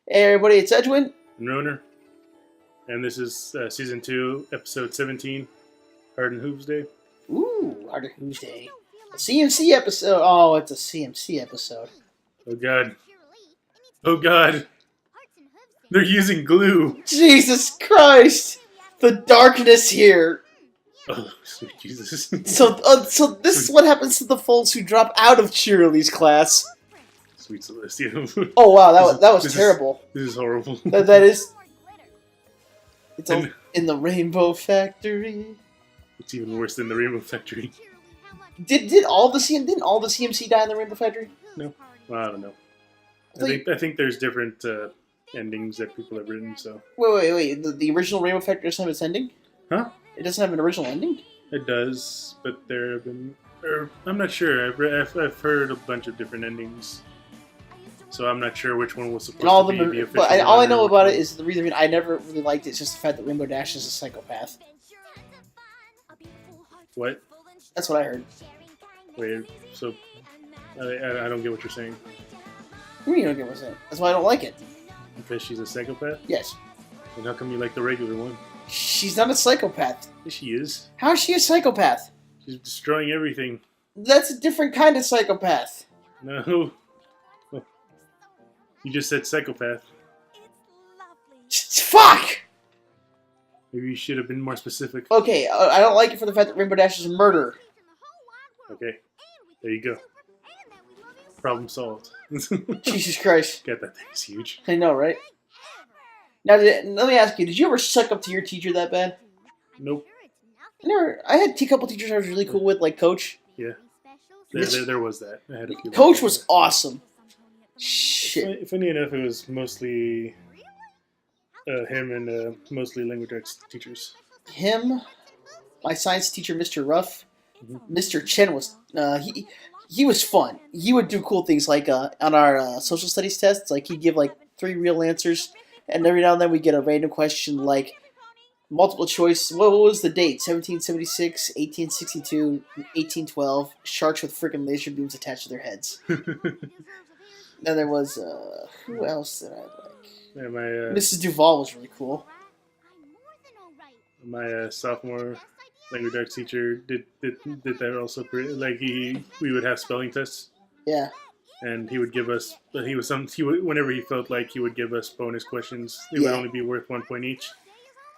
Hey everybody, it's Edwin. And Ruiner. And this is Season 2, Episode 17, Hard and Hooves Day. Ooh, Harder Who's Day. A CMC episode. Oh, it's a CMC episode. Oh god. Oh god. They're using glue. Jesus Christ! The darkness here. Oh, sweet Jesus. So this is what happens to the folks who drop out of cheerleaders class. Sweet Celestia. Oh wow, that was terrible. This is horrible. That is. It's in the Rainbow Factory. It's even worse than the Rainbow Factory. Didn't all the CMC die in the Rainbow Factory? No. Well, I don't know. I think there's different endings that people have written, so... Wait. The original Rainbow Factory doesn't have its ending? Huh? It doesn't have an original ending? It does, but there have been... I'm not sure. I've heard a bunch of different endings. So I'm not sure which one was supposed to be the official. But all I know about it is the reason I never really liked it is just the fact that Rainbow Dash is a psychopath. What? That's what I heard. Wait, so... I don't get what you're saying. What do you mean you don't get what I'm saying? That's why I don't like it. Because she's a psychopath? Yes. And how come you like the regular one? She's not a psychopath. Yes, she is. How is she a psychopath? She's destroying everything. That's a different kind of psychopath. No. You just said psychopath. Fuck! Maybe you should have been more specific. Okay, I don't like it for the fact that Rainbow Dash is a murderer. Okay. There you go. Problem solved. Jesus Christ. God, that thing's huge. I know, right? Now, let me ask you, did you ever suck up to your teacher that bad? Nope. I had a couple teachers I was really cool with, like Coach. Yeah. There was that. I had a few. Coach was awesome. Shit. Funny enough, it was mostly him and mostly language arts teachers. Him, my science teacher, Mr. Ruff. Mr. Chen was he was fun. He would do cool things like on our social studies tests, like he'd give like 3 real answers, and every now and then we get a random question like multiple choice. What was the date? 1776, 1862, 1812. Sharks with freaking laser beams attached to their heads. Then there was who else did I like? Yeah, Mrs. Duval was really cool. My sophomore language arts teacher did that also. Like we would have spelling tests. Yeah. And he would give us. Whenever he felt like he would give us bonus questions. They would only be worth 1 point each.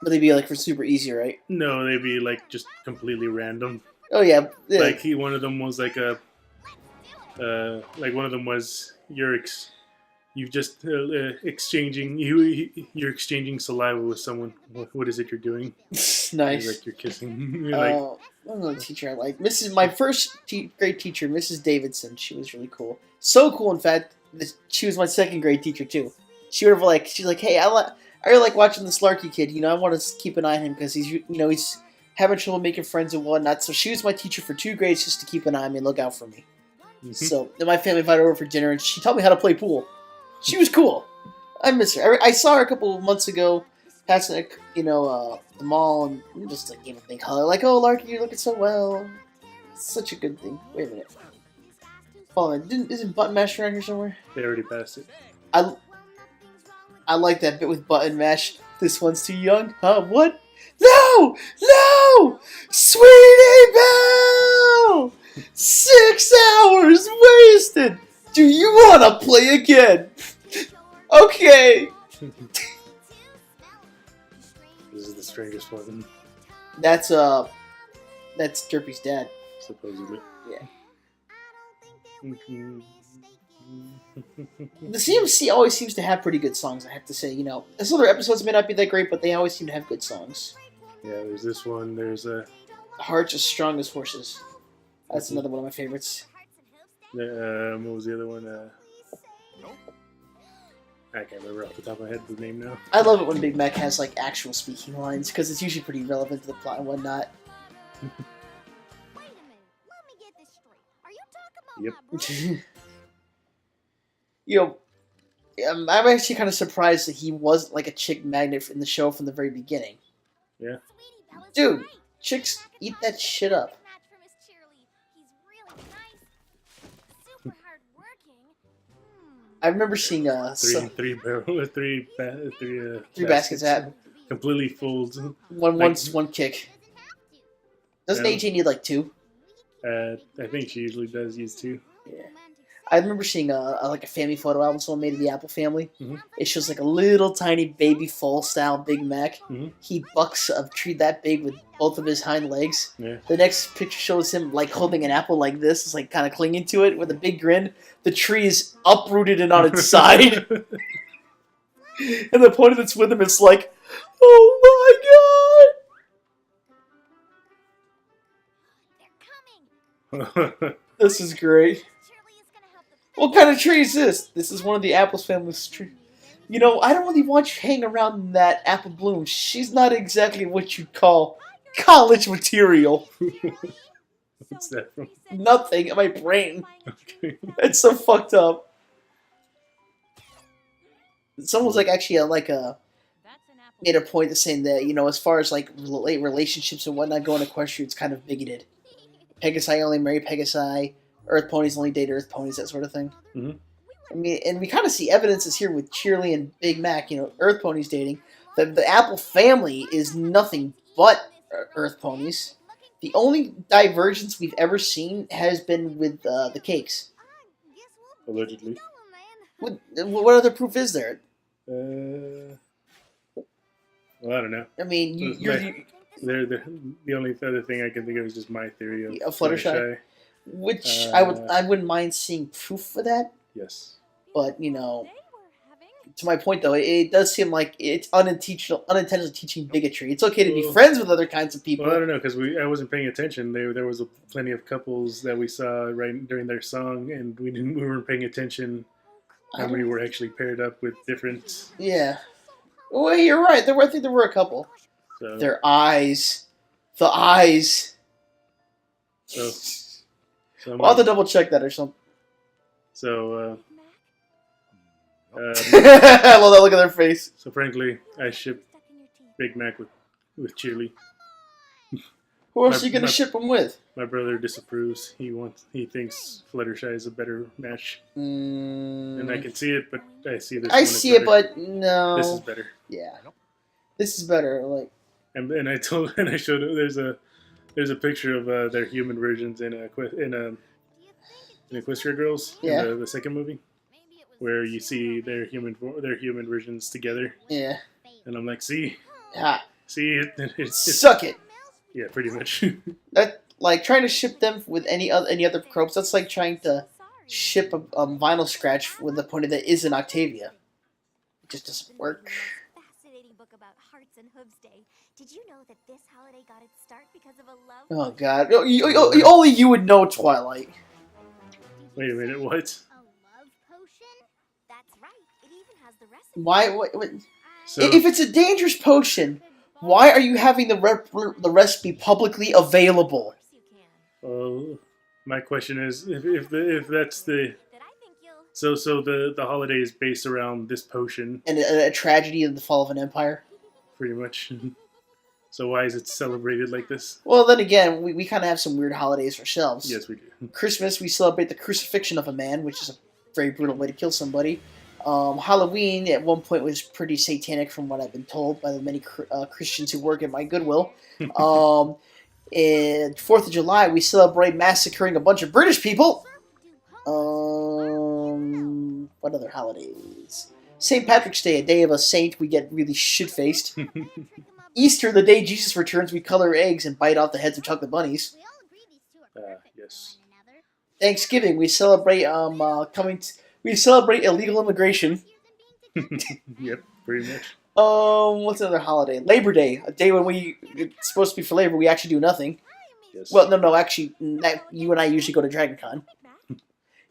But they'd be like for super easy, right? No, they'd be like just completely random. Oh yeah. Like one of them was like one of them was you're exchanging saliva with someone. What is it you're doing? Nice. Like you're kissing. Another teacher I like. My first grade teacher, Mrs. Davidson. She was really cool. So cool, in fact, she was my second grade teacher too. She's like, hey, I really like watching this Larky kid. I want to keep an eye on him because he's having trouble making friends and whatnot. So she was my teacher for 2 grades just to keep an eye on me and look out for me. Mm-hmm. So then my family invited her over for dinner and she taught me how to play pool. She was cool. I miss her. I saw her a couple of months ago, passing the mall, and we just like gave a big hug. Like, oh, Larky, you're looking so well. It's such a good thing. Wait a minute. Hold on, isn't Button Mash around here somewhere? They already passed it. I like that bit with Button Mash. This one's too young, huh? What? No! Sweetie Belle! 6 hours wasted! Do you want to play again? Okay. This is the strangest one. That's Derpy's dad. Supposedly. Yeah. The CMC always seems to have pretty good songs, I have to say. Some other episodes may not be that great, but they always seem to have good songs. Yeah, there's this one. There's Hearts as Strong as Horses. That's another one of my favorites. What was the other one? I can't remember off the top of my head the name now. I love it when Big Mac has like actual speaking lines because it's usually pretty relevant to the plot and whatnot. Wait a minute, let me get this straight. Are you talking about my I'm actually kind of surprised that he wasn't like a chick magnet in the show from the very beginning. Yeah. Dude, chicks eat that shit up. I remember seeing three baskets at completely full. one kick. Doesn't AJ need like 2? I think she usually does use 2. Yeah. I remember seeing like a family photo album someone made of the Apple family. Mm-hmm. It shows like a little tiny baby full style Big Mac. Mm-hmm. He bucks a tree that big with both of his hind legs. Yeah. The next picture shows him like holding an apple like this, it's like kind of clinging to it with a big grin. The tree is uprooted and on its side. And the pony that's with him is like, oh my god! This is great. What kind of tree is this? This is one of the Apple's family's tree. You know, I don't really want you hanging around in that Apple Bloom. She's not exactly what you'd call college material. What's that from? Nothing in my brain. Okay. It's so fucked up. Someone's like actually made a point of saying that, you know, as far as like relationships and whatnot going to Equestria, it's kind of bigoted. Pegasi only marry Pegasi. Earth ponies only date Earth ponies, that sort of thing. Mm-hmm. I mean, and we kind of see evidences here with Cheerly and Big Mac. You know, Earth ponies dating. The Apple family is nothing but Earth ponies. The only divergence we've ever seen has been with the cakes. Allegedly. What other proof is there? Well, I don't know. I mean, the only other thing I can think of is just my theory of Fluttershy. Which I wouldn't mind seeing proof for that. Yes. But, you know, to my point though, it does seem like it's unintentionally teaching bigotry. It's okay to be friends with other kinds of people. Well, I don't know, because I wasn't paying attention. There was plenty of couples that we saw right during their song, and we weren't paying attention how many were actually paired up with different. Yeah. Well, you're right. I think there were a couple. So, Their eyes. The eyes. So I'll have to double check that or something. So, I love that look at their face. So frankly, I ship Big Mac with Cheerly. Who else are you gonna ship them with? My brother disapproves. He thinks Fluttershy is a better match, and I can see it, but I see this. I see it, but no. This is better. Yeah, this is better. Like, and I showed him there's a picture of their human versions in Equestria Girls, yeah, in the second movie, where you see their human versions together. Yeah, and I'm like, see, it's suck it. Yeah, pretty much. That, like, trying to ship them with any other croaks, that's like trying to ship a vinyl scratch with a pony that isn't Octavia. It just doesn't work. Fascinating book about Hearts and Hooves Day. Did you know that this holiday got its start because of a love? Oh God! Only you would know, Twilight. Wait a minute, what? A love potion? That's right. It even has the recipe. Why? What? So, If it's a dangerous potion, why are you having the recipe publicly available? My question is, if that's the so the holiday is based around this potion And a tragedy of the fall of an empire. pretty much. So why is it celebrated like this? Well, then again, we kind of have some weird holidays ourselves. Yes, we do. Christmas, we celebrate the crucifixion of a man, which is a very brutal way to kill somebody. Halloween, at one point, was pretty satanic from what I've been told by the many Christians who work at my Goodwill. And 4th of July, we celebrate massacring a bunch of British people. What other holidays? St. Patrick's Day, a day of a saint, we get really shit-faced. Easter, the day Jesus returns, we color eggs and bite off the heads of chocolate bunnies. Yes. Thanksgiving, we celebrate we celebrate illegal immigration. Yep, pretty much. What's another holiday? Labor Day, a day when it's supposed to be for labor, we actually do nothing. Yes. Well, no, actually, you and I usually go to Dragon Con.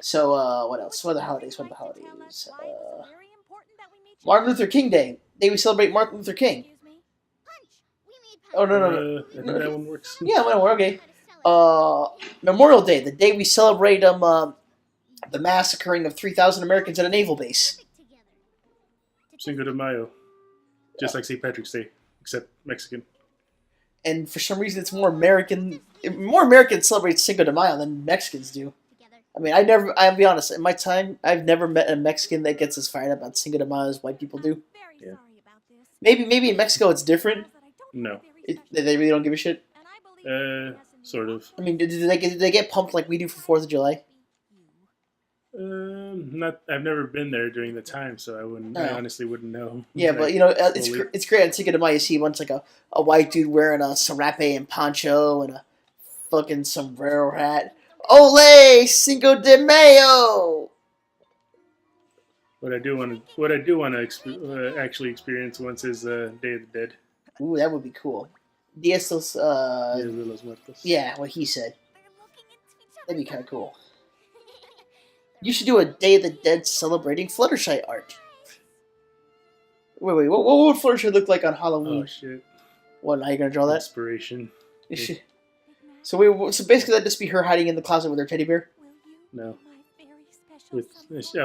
So, what else? What other holidays? Martin Luther King Day, day we celebrate Martin Luther King. Oh, no. I think that one works. Yeah, whatever, okay. Memorial Day, the day we celebrate the massacring of 3,000 Americans at a naval base. Cinco de Mayo. Just like St. Patrick's Day, except Mexican. And for some reason, it's more American. More Americans celebrate Cinco de Mayo than Mexicans do. I mean, I'll be honest, in my time, I've never met a Mexican that gets as fired up about Cinco de Mayo as white people do. Yeah. Maybe in Mexico it's different. No. They really don't give a shit. Sort of. I mean, do they get pumped like we do for 4th of July? Not. I've never been there during the time, so I wouldn't. I honestly wouldn't know. Yeah, but it's great on Cinco de Mayo. You see once like a white dude wearing a serape and poncho and a fucking sombrero hat. Ole Cinco de Mayo! What I do want to actually experience once is Day of the Dead. Ooh, that would be cool. Días de los Muertos. Yeah, what he said. That'd be kind of cool. You should do a Day of the Dead celebrating Fluttershy art. Wait, what would Fluttershy look like on Halloween? Oh shit! What? How you gonna draw that? Inspiration. So basically that'd just be her hiding in the closet with her teddy bear. No. I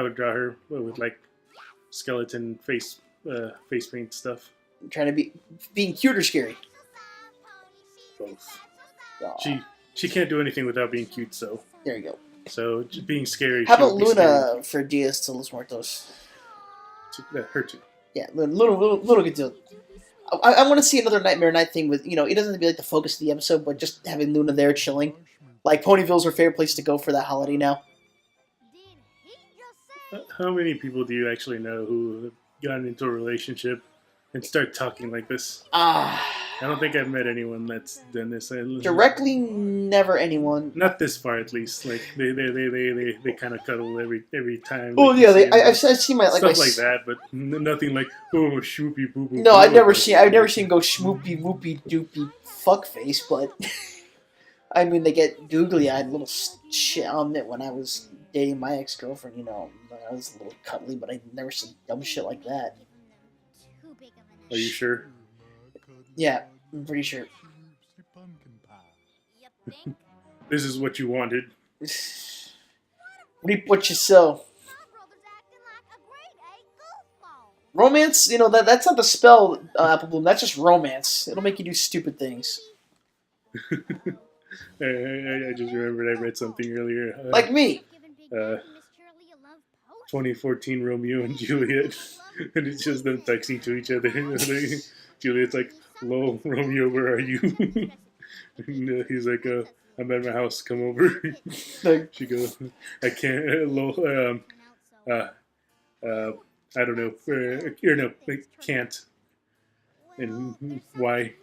would draw her with like skeleton face paint stuff. Trying to being cute or scary. Both. Aww. She can't do anything without being cute, so. There you go. So just being scary. How about Luna for Días de los Muertos? Her too. Yeah, Luna could do it. I want to see another Nightmare Night thing with, it doesn't have to be like the focus of the episode, but just having Luna there chilling. Like, Ponyville's her favorite place to go for that holiday now. How many people do you actually know who have gotten into a relationship and start talking like this? I don't think I've met anyone that's done this. Directly, never anyone. Not this far, at least. Like they kind of cuddle every time. Oh yeah, I've seen my stuff like that, but nothing like shoopy boo boo. No, I've never seen go schmoopy whoopy doopy fuck face, but I mean they get googly eyed little shit on it when I was dating my ex-girlfriend. I was a little cuddly, but I never said dumb shit like that. Are you sure? Yeah, I'm pretty sure. This is what you wanted. Reap what you sow. Romance, that's not the spell, Apple Bloom. That's just romance. It'll make you do stupid things. I just remembered I read something earlier. Like me. 2014 Romeo and Juliet. And it's just them texting to each other. Juliet's like, "Hello, Romeo, where are you?" And he's like, "I'm at my house. Come over." She goes, "I can't. Hello, I don't know. I can't. And why?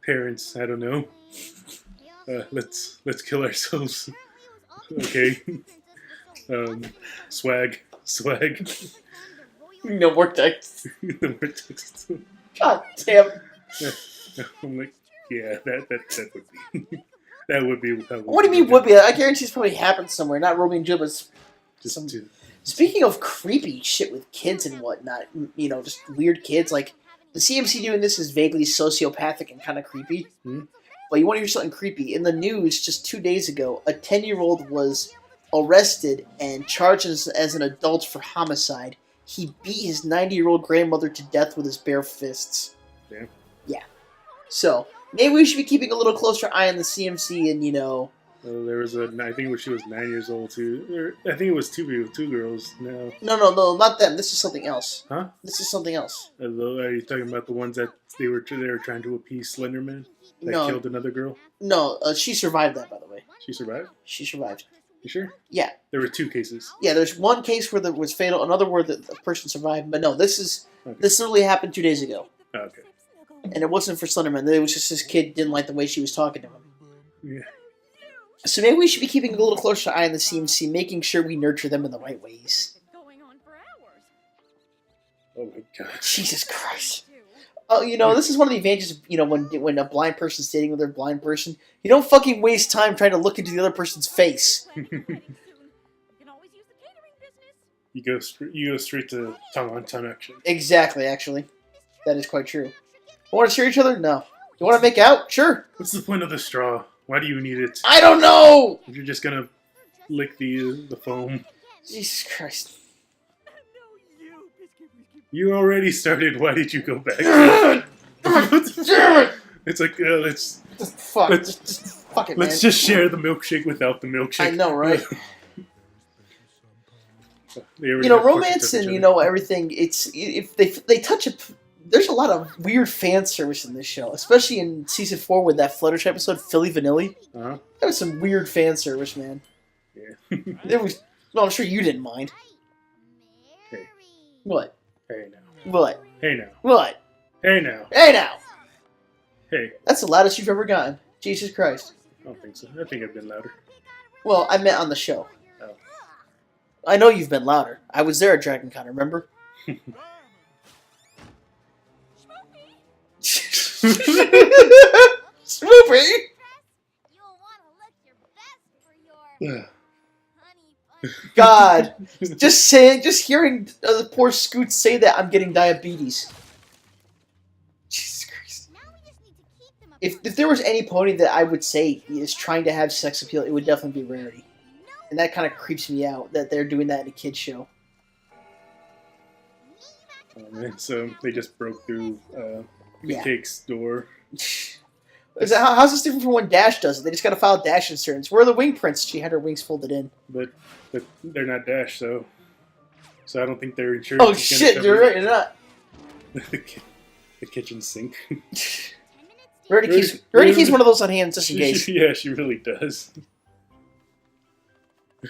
Parents. I don't know. Let's kill ourselves. Okay. Swag. No more text. No more text. God damn. I'm like, yeah, that would be. That would be. What do you mean would be? I guarantee it's probably happened somewhere. Not Romeo and Juliet, but Speaking of creepy shit with kids and whatnot, just weird kids, like, the CMC doing this is vaguely sociopathic and kind of creepy. Hmm? But you want to hear something creepy? In the news just 2 days ago, a 10-year-old was arrested and charged as an adult for homicide. He beat his 90-year-old grandmother to death with his bare fists. Damn. Yeah. So, maybe we should be keeping a little closer eye on the CMC and, there was I think she was 9 years old too. I think it was two girls. No, not them. This is something else. Huh? This is something else. Are you talking about the ones that they were trying to appease Slenderman? That killed another girl? No, she survived that, by the way. She survived? She survived. You sure? Yeah. There were 2 cases. Yeah, there's one case where it was fatal, another where the person survived, but no, this literally happened 2 days ago. Oh, okay. And it wasn't for Slenderman. It was just this kid didn't like the way she was talking to him. Yeah. So maybe we should be keeping a little closer eye on the CMC, making sure we nurture them in the right ways. Oh my god. Jesus Christ. Oh, this is one of the advantages, when a blind person's dating another blind person. You don't fucking waste time trying to look into the other person's face. You go straight to tongue-on-tongue action. Exactly, actually. That is quite true. Want to share each other? No. You want to make out? Sure. What's the point of the straw? Why do you need it? I don't know! If you're just gonna lick the foam. Jesus Christ. You already started. Why did you go back? Damn it! It's like, let's... Fuck. Let's Fuck it, man. Let's just share the milkshake without the milkshake. I know, right? You Romance and everything. It's if they touch it. There's a lot of weird fan service in this show, especially in season 4 with that Fluttershy episode, Philly Vanilli. Uh-huh. There was some weird fan service, man. Yeah. There was. No, I'm sure you didn't mind. Hey. What? Hey now. What? Hey now. What? Hey now. Hey now. Hey. That's the loudest you've ever gotten. Jesus Christ. I don't think so. I think I've been louder. Well, I meant on the show. Oh. I know you've been louder. I was there at Dragon Con, remember? Swoopy! You'll want to look your best for your honey bun. God, just hearing the poor Scoot say that, I'm getting diabetes. Jesus Christ. Now we just need to keep them If there was any pony that I would say is trying to have sex appeal, it would definitely be Rarity. And that kind of creeps me out that they're doing that in a kid's show. And so they just broke through the Yeah. cake's door. How's this different from when Dash does it? They just gotta file Dash insurance. Where are the wing prints? She had her wings folded in. But they're not Dash, so I don't think their insurance. Oh is gonna shit, cover you're right, you're not. the kitchen sink. Rarity keeps one of those on hand just in case. Yeah, she really does.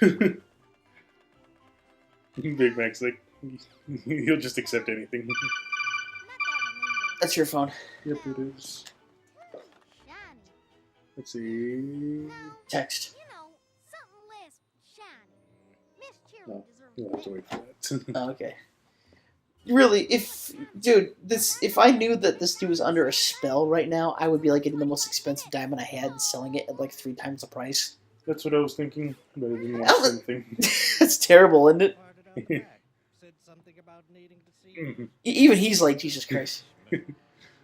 Big Mac's like, he'll just accept anything. That's your phone. Yep, it is. Let's see. Text. You know, something less shiny. Miss Cheryl No, deserves you'll have to wait for that. Oh, okay. Really, if I knew that this dude was under a spell right now, I would be like getting the most expensive diamond I had and selling it at like 3 times the price. That's what I was thinking, but I didn't want Oh, the same thing. That's terrible, isn't it? Said something about needing to see you. Mhm. Even he's like, Jesus Christ.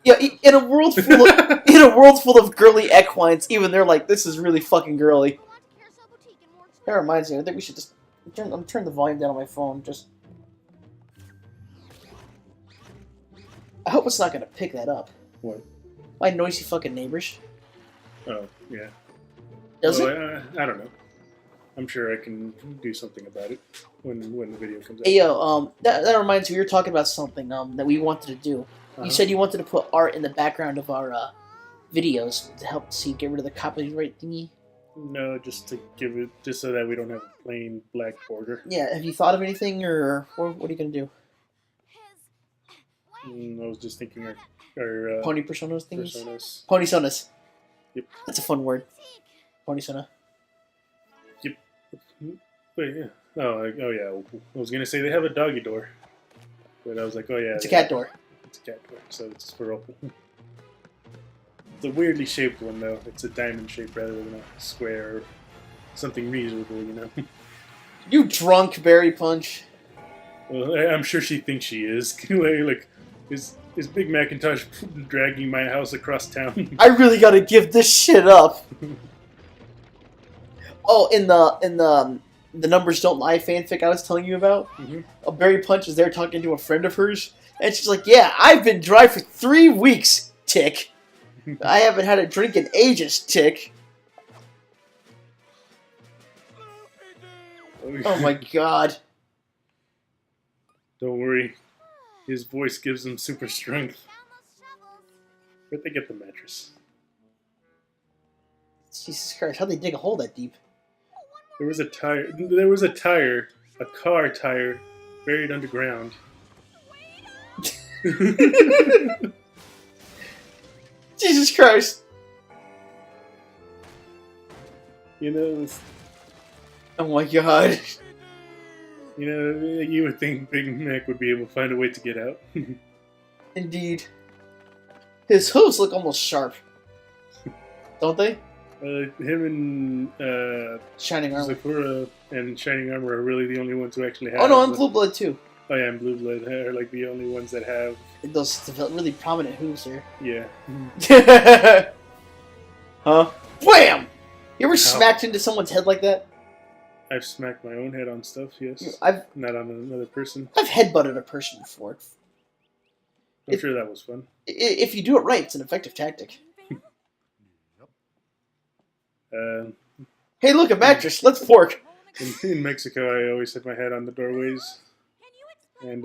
Yeah, in a world full of girly equines, even they're like, this is really fucking girly. That reminds me, I think we should just turn the volume down on my phone. Just, I hope it's not gonna pick that up. What? My noisy fucking neighbors. Oh, yeah. Does it? I don't know. I'm sure I can do something about it when the video comes out. Hey yo, that reminds me, we were talking about something that we wanted to do. You said you wanted to put art in the background of our videos to help get rid of the copyright thingy. No, just to give it, just so that we don't have a plain black border. Yeah, have you thought of anything, or what are you gonna do? I was just thinking our Pony personas thingies? personas. Pony sonas. Yep. That's a fun word. Pony sona. Wait, yeah. Oh yeah. I was gonna say they have a doggy door, but I was like, oh yeah. It's a cat door. It's a cat door, so it's for open. It's a weirdly shaped one though. It's a diamond shape rather than a square or something reasonable, you know. You drunk berry punch. Well, I'm sure she thinks she is. like, is Big Macintosh dragging my house across town? I really gotta give this shit up. Oh, in the Numbers Don't Lie fanfic I was telling you about, Barry Punch is there talking to a friend of hers, and she's like, "Yeah, I've been dry for 3 weeks, Tick. I haven't had a drink in ages, Tick." Oh my god. Don't worry. His voice gives him super strength. Where'd they get the mattress? Jesus Christ, how'd they dig a hole that deep? There was a tire, a car tire, buried underground. Jesus Christ. You know, Oh my god. you would think Big Mac would be able to find a way to get out. Indeed. His hooves look almost sharp. Don't they? Him and Shining armor. Sakura and Shining Armor are really the only ones who actually have. Oh no, I'm Blue Blood too. Oh yeah, and Blue Blood are like the only ones that have. Those really prominent hooves there. Yeah. Huh? Wham! You ever smacked into someone's head like that? I've smacked my own head on stuff. Yes. I've Not on another person. headbutted a person before. I'm sure that was fun. If you do it right, it's an effective tactic. Hey, look, a mattress. Let's pork. In Mexico, I always hit my head on the doorways. And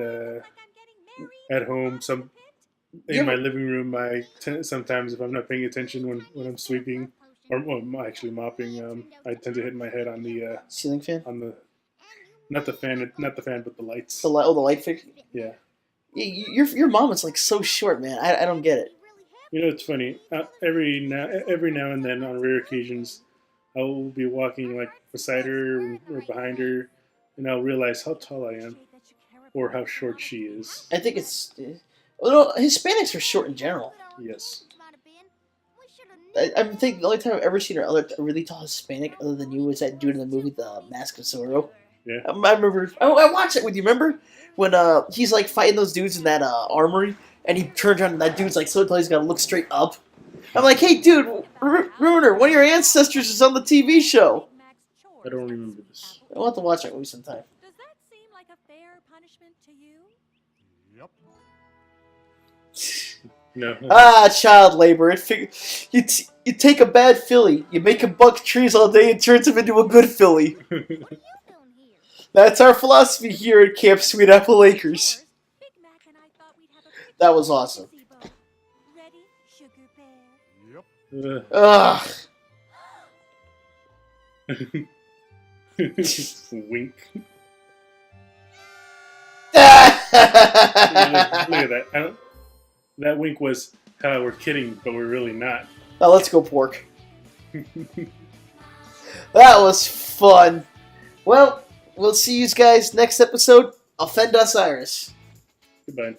at home, in my living room, sometimes if I'm not paying attention when I'm sweeping or actually mopping, I tend to hit my head on the Ceiling fan? on the not the fan, but the lights. The light fixture? Yeah. Your mom is like so short, man. I don't get it. You know, it's funny. Every now and then, on rare occasions, I will be walking like beside her or behind her, and I'll realize how tall I am or how short she is. I think it's... Well, Hispanics are short in general. Yes. I think the only time I've ever seen a really tall Hispanic other than you was that dude in the movie The Mask of Zorro. Yeah. I remember... I watched it with you, remember? When he's like fighting those dudes in that armory, and he turns around and that dude's like so tall he's gotta look straight up. I'm like, hey dude, Ruiner, one of your ancestors is on the TV show. I don't remember this. I'll have to watch that movie sometime. Does that seem like a fair punishment to you? No. Child labor. You take a bad filly, you make him buck trees all day, and turns him into a good filly. What are you doing here? That's our philosophy here at Camp Sweet Apple Acres. Big Mac and I thought we'd have a That was awesome. Ready, sugar bear? Ugh. Wink. Now Look at that. That wink was, we're kidding, but we're really not. let's go pork. That was fun. Well, we'll see you guys next episode. Offend us, Iris. Goodbye.